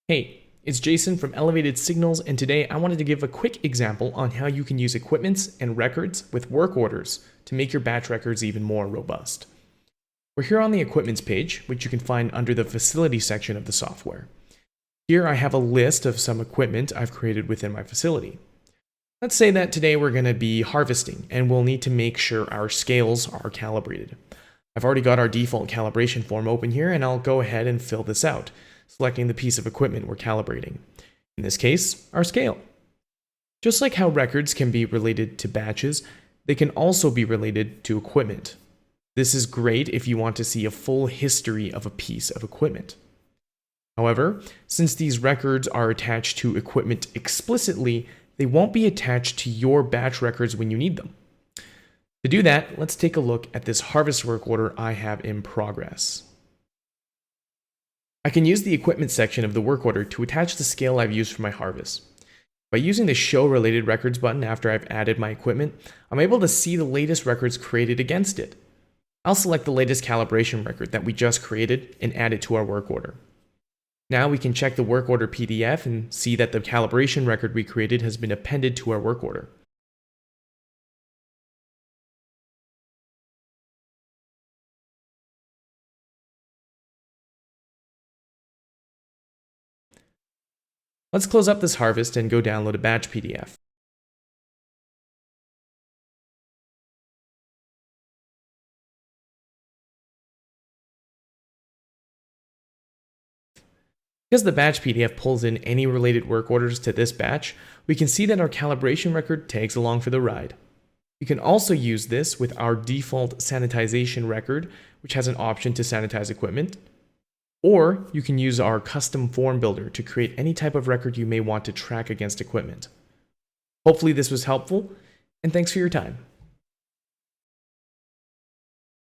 Hey, it's Jason from Elevated Signals, and today I wanted to give a quick example on how you can use equipments and records with work orders to make your batch records even more robust. We're here on the equipments page, which you can find under the facility section of the software. Here I have a list of some equipment I've created within my facility. Let's say that today we're going to be harvesting, and we'll need to make sure our scales are calibrated. I've already got our default calibration form open here, and I'll go ahead and fill this out, selecting the piece of equipment we're calibrating. In this case, our scale. Just like how records can be related to batches, they can also be related to equipment. This is great if you want to see a full history of a piece of equipment. However, since these records are attached to equipment explicitly, they won't be attached to your batch records when you need them. To do that, let's take a look at this harvest work order I have in progress. I can use the equipment section of the work order to attach the scale I've used for my harvest. By using the Show Related Records button after I've added my equipment, I'm able to see the latest records created against it. I'll select the latest calibration record that we just created and add it to our work order. Now we can check the work order PDF and see that the calibration record we created has been appended to our work order. Let's close up this harvest and go download a batch PDF. Because the batch PDF pulls in any related work orders to this batch, we can see that our calibration record tags along for the ride. You can also use this with our default sanitization record, which has an option to sanitize equipment, or you can use our custom form builder to create any type of record you may want to track against equipment. Hopefully this was helpful, and thanks for your time.